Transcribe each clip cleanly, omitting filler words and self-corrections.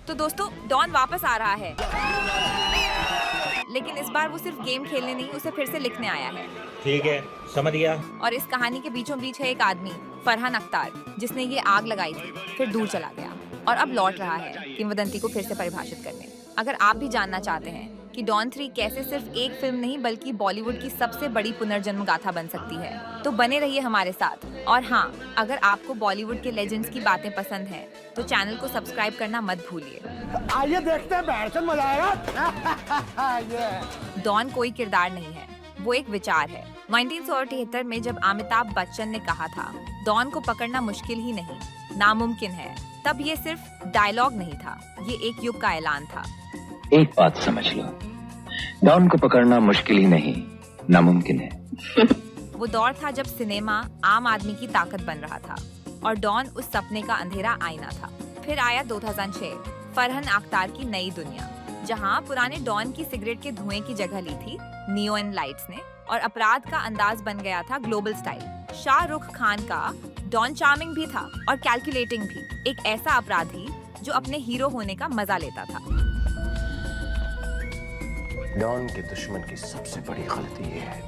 तो दोस्तों डॉन वापस आ रहा है, लेकिन इस बार वो सिर्फ गेम खेलने नहीं, उसे फिर से लिखने आया है। ठीक है, समझ गया। और इस कहानी के बीचों बीच है एक आदमी, फरहान अख्तार, जिसने ये आग लगाई थी, फिर दूर चला गया और अब लौट रहा है किंवदंती को फिर से परिभाषित करने। अगर आप भी जानना चाहते हैं कि डॉन 3 कैसे सिर्फ एक फिल्म नहीं बल्कि बॉलीवुड की सबसे बड़ी पुनर्जन्म गाथा बन सकती है, तो बने रहिए हमारे साथ। और हाँ, अगर आपको बॉलीवुड के लेजेंड्स की बातें पसंद हैं, तो चैनल को सब्सक्राइब करना मत भूलिए। आइए देखते हैं, बैठकर मजा आएगा। डॉन कोई किरदार नहीं है, वो एक विचार है। 1978 में जब अमिताभ बच्चन ने कहा था डॉन को पकड़ना मुश्किल ही नहीं, नामुमकिन है, तब ये सिर्फ डायलॉग नहीं था, ये एक युग का ऐलान था। एक बात समझ लो, डॉन को पकड़ना मुश्किल ही नहीं, नामुमकिन है। वो दौर था जब सिनेमा आम आदमी की ताकत बन रहा था और डॉन उस सपने का अंधेरा आईना था। फिर आया 2006, फरहान अख्तार की नई दुनिया, जहां पुराने डॉन की सिगरेट के धुएं की जगह ली थी नियोन लाइट्स ने, और अपराध का अंदाज बन गया था ग्लोबल स्टाइल। शाहरुख खान का डॉन चार्मिंग भी था और कैलकुलेटिंग भी, एक ऐसा अपराधी जो अपने हीरो होने का मजा लेता था। डॉन के दुश्मन की सबसे बड़ी गलती ये है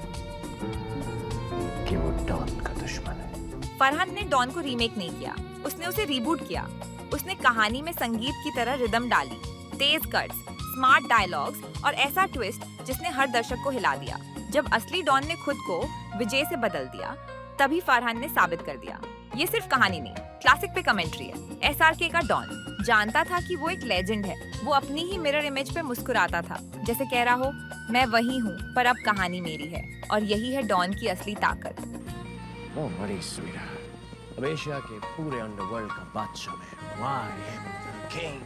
कि वो डॉन का दुश्मन है। फरहान ने डॉन को रीमेक नहीं किया, उसने उसे रीबूट किया। उसने कहानी में संगीत की तरह रिदम डाली, तेज कट्स, स्मार्ट डायलॉग्स और ऐसा ट्विस्ट जिसने हर दर्शक को हिला दिया। जब असली डॉन ने खुद को विजय से बदल दिया, तभी फरहान ने साबित कर दिया ये सिर्फ कहानी नहीं, क्लासिक पे कमेंट्री है। एसआरके का डॉन जानता था कि वो एक लेजेंड है, वो अपनी ही मिरर इमेज पे मुस्कुराता था, जैसे कह रहा हो मैं वही हूँ पर अब कहानी मेरी है। और यही है डॉन की असली ताकत। वो बड़ी स्वीट है, अब एशिया के पूरे अंडरवर्ल्ड का बादशाह है। Why am the king?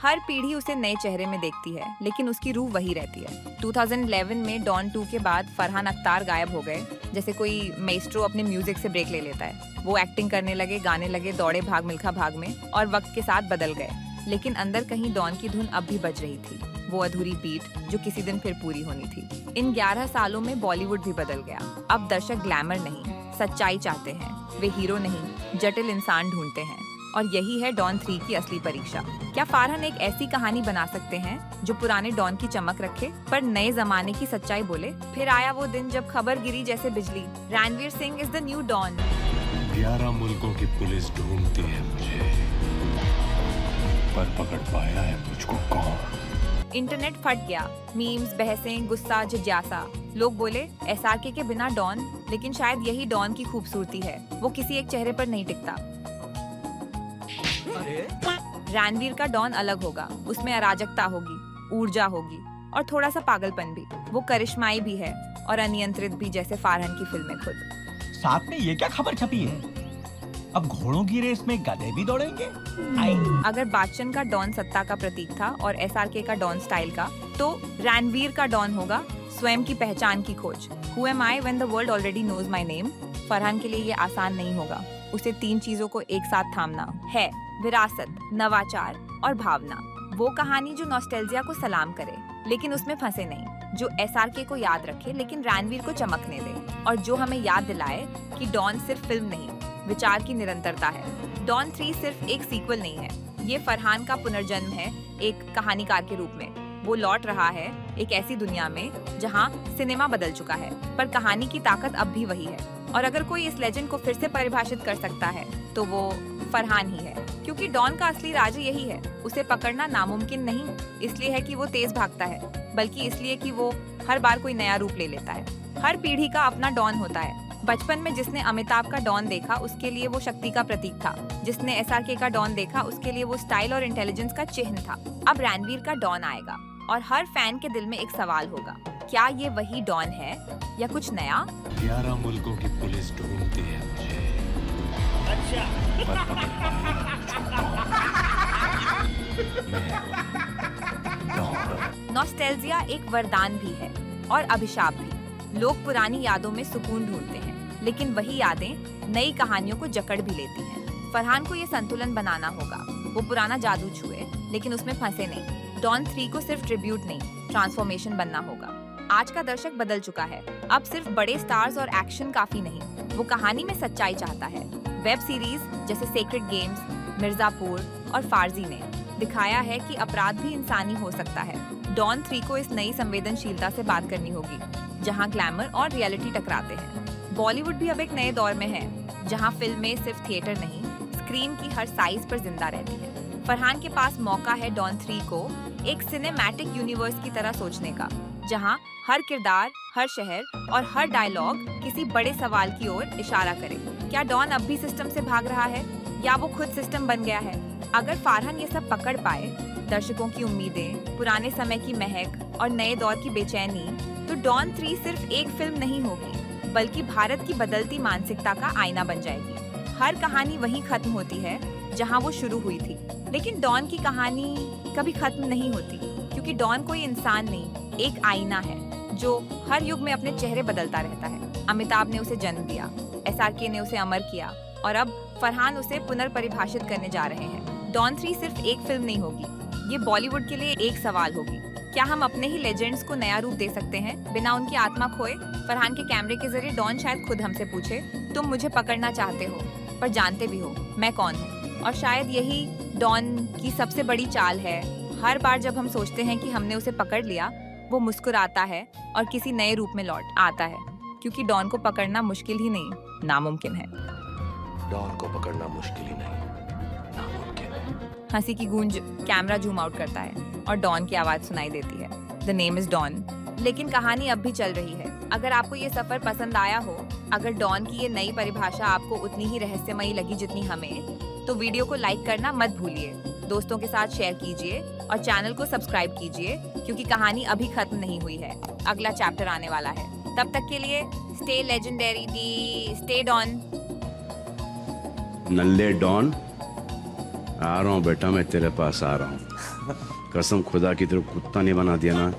हर पीढ़ी उसे नए चेहरे में देखती है, लेकिन उसकी रूह वही रहती है। 2011 में डॉन 2 के बाद फरहान अख्तार गायब हो गए, जैसे कोई मेस्ट्रो अपने म्यूजिक से ब्रेक ले लेता है। वो एक्टिंग करने लगे, गाने लगे, दौड़े भाग मिल्खा भाग में, और वक्त के साथ बदल गए। लेकिन अंदर कहीं डॉन की धुन अब भी बज रही थी, वो अधूरी बीट जो किसी दिन फिर पूरी होनी थी। इन 11 सालों में बॉलीवुड भी बदल गया। अब दर्शक ग्लैमर नहीं, सच्चाई चाहते हैं, वे हीरो नहीं, जटिल इंसान ढूंढते हैं। और यही है डॉन 3 की असली परीक्षा। क्या फरहान एक ऐसी कहानी बना सकते हैं जो पुराने डॉन की चमक रखे पर नए जमाने की सच्चाई बोले? फिर आया वो दिन जब खबर गिरी जैसे बिजली, Ranveer Singh is the new don. 11 मुल्कों की पुलिस ढूंढती है मुझे, पर पकड़ पाया है मुझको कौन? इंटरनेट फट गया, मीम्स, बहसें, गुस्सा, जिज्ञासा। लोग बोले एसआरके के बिना डॉन, लेकिन शायद यही डॉन की खूबसूरती है, वो किसी एक चेहरे पर नहीं टिकता। रणवीर का डॉन अलग होगा, उसमें अराजकता होगी, ऊर्जा होगी और थोड़ा सा पागलपन भी। वो करिश्माई भी है और अनियंत्रित भी, जैसे फरहान की फिल्में खुद। साथ में ये क्या खबर छपी है? अब घोड़ों की रेस में गधे भी दौड़ेंगे? अगर बच्चन का डॉन सत्ता का प्रतीक था और एसआरके का डॉन स्टाइल का, तो रणवीर का डॉन होगा स्वयं की पहचान की खोज। Who am I when the world already knows my name? Farhan के लिए ये आसान नहीं होगा। उसे 3 चीजों को एक साथ थामना है, विरासत, नवाचार और भावना। वो कहानी जो नॉस्टैल्जिया को सलाम करे लेकिन उसमें फंसे नहीं, जो एसआरके को याद रखे लेकिन रणवीर को चमकने दे, और जो हमें याद दिलाए कि डॉन सिर्फ फिल्म नहीं, विचार की निरंतरता है। डॉन 3 सिर्फ एक सीक्वल नहीं है, ये फरहान का पुनर्जन्म है एक कहानीकार के रूप में। वो लौट रहा है एक ऐसी दुनिया में जहाँ सिनेमा बदल चुका है, पर कहानी की ताकत अब भी वही है। और अगर कोई इस लेजेंड को फिर से परिभाषित कर सकता है, तो वो फरहान ही है, क्योंकि डॉन का असली राज यही है। उसे पकड़ना नामुमकिन नहीं इसलिए है कि वो तेज भागता है, बल्कि इसलिए कि वो हर बार कोई नया रूप ले लेता है। हर पीढ़ी का अपना डॉन होता है। बचपन में जिसने अमिताभ का डॉन देखा, उसके लिए वो शक्ति का प्रतीक था। जिसने एसआरके का डॉन देखा, उसके लिए वो स्टाइल और इंटेलिजेंस का चिन्ह था। अब रणवीर का डॉन आएगा और हर फैन के दिल में एक सवाल होगा, क्या ये वही डॉन है या कुछ नया? 11 मुल्कों की पुलिस ढूंढती है मुझे, अच्छा। पर पकड़ पाया है मुझको कौन? मैं हूँ डॉन। नॉस्टैल्जिया एक वरदान भी है और अभिशाप भी। लोग पुरानी यादों में सुकून ढूंढते हैं, लेकिन वही यादें नई कहानियों को जकड़ भी लेती हैं। फरहान को ये संतुलन बनाना होगा। वो पुराना जादू छुए लेकिन उसमें फंसे नहीं। डॉन 3 को सिर्फ ट्रिब्यूट नहीं, ट्रांसफॉर्मेशन बनना होगा। आज का दर्शक बदल चुका है। अब सिर्फ बड़े स्टार्स और एक्शन काफी नहीं, वो कहानी में सच्चाई चाहता है। वेब सीरीज जैसे सेक्रेड गेम्स, मिर्जापुर और फारजी ने दिखाया है कि अपराध भी इंसानी हो सकता है। डॉन 3 को इस नई संवेदनशीलता से बात करनी होगी, जहां ग्लैमर और रियलिटी टकराते हैं। बॉलीवुड भी अब एक नए दौर में है, जहां फिल्में सिर्फ थिएटर नहीं, स्क्रीन की हर साइज पर जिंदा रहती है। फरहान के पास मौका है डॉन 3 को एक सिनेमैटिक यूनिवर्स की तरह सोचने का, जहां हर किरदार, हर शहर और हर डायलॉग किसी बड़े सवाल की ओर इशारा करे। क्या डॉन अब भी सिस्टम से भाग रहा है या वो खुद सिस्टम बन गया है? अगर फरहान ये सब पकड़ पाए, दर्शकों की उम्मीदें, पुराने समय की महक और नए दौर की बेचैनी, तो डॉन 3 सिर्फ एक फिल्म नहीं होगी, बल्कि भारत की बदलती मानसिकता का आईना बन जाएगी। हर कहानी वहीं खत्म होती है जहां वो शुरू हुई थी, लेकिन डॉन की कहानी कभी खत्म नहीं होती, क्योंकि डॉन कोई इंसान नहीं, एक आईना है जो हर युग में अपने चेहरे बदलता रहता है। अमिताभ ने उसे जन्म दिया, SRK ने उसे अमर किया और अब फरहान उसे पुनर्परिभाषित करने जा रहे हैं। डॉन 3 सिर्फ एक फिल्म नहीं होगी, ये बॉलीवुड के लिए एक सवाल होगी। क्या हम अपने ही लेजेंड्स को नया रूप दे सकते हैं बिना उनकी आत्मा खोए? फरहान के कैमरे के जरिए डॉन शायद खुद हमसे पूछे, तुम मुझे पकड़ना चाहते हो, पर जानते भी हो मैं कौन हूँ। और शायद यही डॉन की सबसे बड़ी चाल है। हर बार जब हम सोचते हैं कि हमने उसे पकड़ लिया, वो मुस्कुराता है और किसी नए रूप में लौट आता है, क्योंकि डॉन को पकड़ना मुश्किल ही नहीं, नामुमकिन है। डॉन को पकड़ना मुश्किल ही नहीं, नामुमकिन है। हंसी की गूंज कैमरा जूम आउट करता है और डॉन की आवाज सुनाई देती है, द नेम इज डॉन। लेकिन कहानी अब भी चल रही है। अगर आपको ये सफर पसंद आया हो, अगर डॉन की ये नई परिभाषा आपको उतनी ही रहस्यमयी लगी जितनी हमें, तो वीडियो को लाइक करना मत भूलिए, दोस्तों के साथ शेयर कीजिए और चैनल को सब्सक्राइब कीजिए, क्योंकि कहानी अभी खत्म नहीं हुई है, अगला चैप्टर आने वाला है। तब तक के लिए स्टे लेजेंडरी दी, स्टे डॉन। नल्ले डॉन, आ रहा हूँ बेटा, मैं तेरे पास आ रहा हूँ। कसम खुदा की, तेरे को कुत्ता नहीं बना दिया ना।